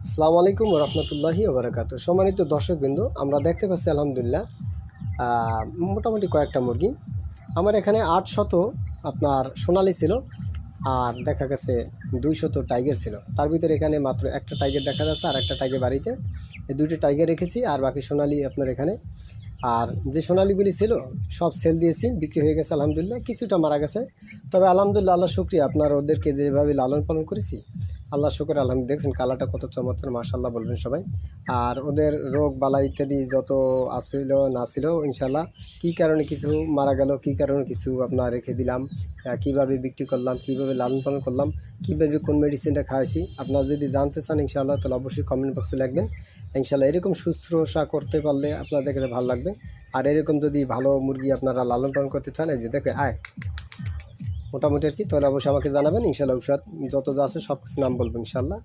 আসসালামু আলাইকুম রহমতুল্লাহি ওবরাকাতু। সম্মানিত দর্শকবৃন্দ, আমরা দেখতে পাচ্ছি আলহামদুলিল্লাহ মোটামুটি কয়েকটা মুরগি। আমার এখানে 800 আপনার সোনালি ছিল, আর দেখা গেছে 200 টাইগার ছিল। তার ভিতরে এখানে মাত্র একটা টাইগার দেখা যাচ্ছে, আর একটা টাইগার বাড়িতে। এই দুটি টাইগার রেখেছি, আর বাকি সোনালি আপনার এখানে। আর যে সোনালিগুলি ছিল সব সেল দিয়েছি, বিক্রি হয়ে গেছে আলহামদুলিল্লাহ। কিছুটা মারা গেছে, তবে আলহামদুলিল্লাহ আল্লাহ শুকরিয়া, আপনার ওদেরকে যেভাবে লালন পালন করেছি আল্লাহ শুকর আলহামদুলিল্লাহ। দেখছেন কালারটা কত চমৎকার, মাশাআল্লাহ বলবেন সবাই। আর ওদের রোগ বালা ইত্যাদি যত আসছিল না ছিল ইনশাল্লাহ, কী কারণে কিছু মারা গেল, কী কারণে কিছু আপনার রেখে দিলাম, কীভাবে বিক্রি করলাম, কীভাবে লালন পালন করলাম, কীভাবে কোন মেডিসিনটা খাওয়াইছি, আপনারা যদি জানতে চান ইনশাআল্লাহ তাহলে অবশ্যই কমেন্ট বক্সে লিখবেন। ইনশাআল্লাহ এরকম শুশ্রূষা করতে পারলে আপনাদের কাছে ভালো লাগবে। আর এরকম যদি ভালো মুরগি আপনারা লালন পালন করতে চান, এই যে দেখে মোটামুটি আর কি, তাহলে অবশ্যই আমাকে জানাবেন। ইনশাআল্লাহ ঔষধ যত যা আছে সব কিছু নাম বলবো ইনশাআল্লাহ।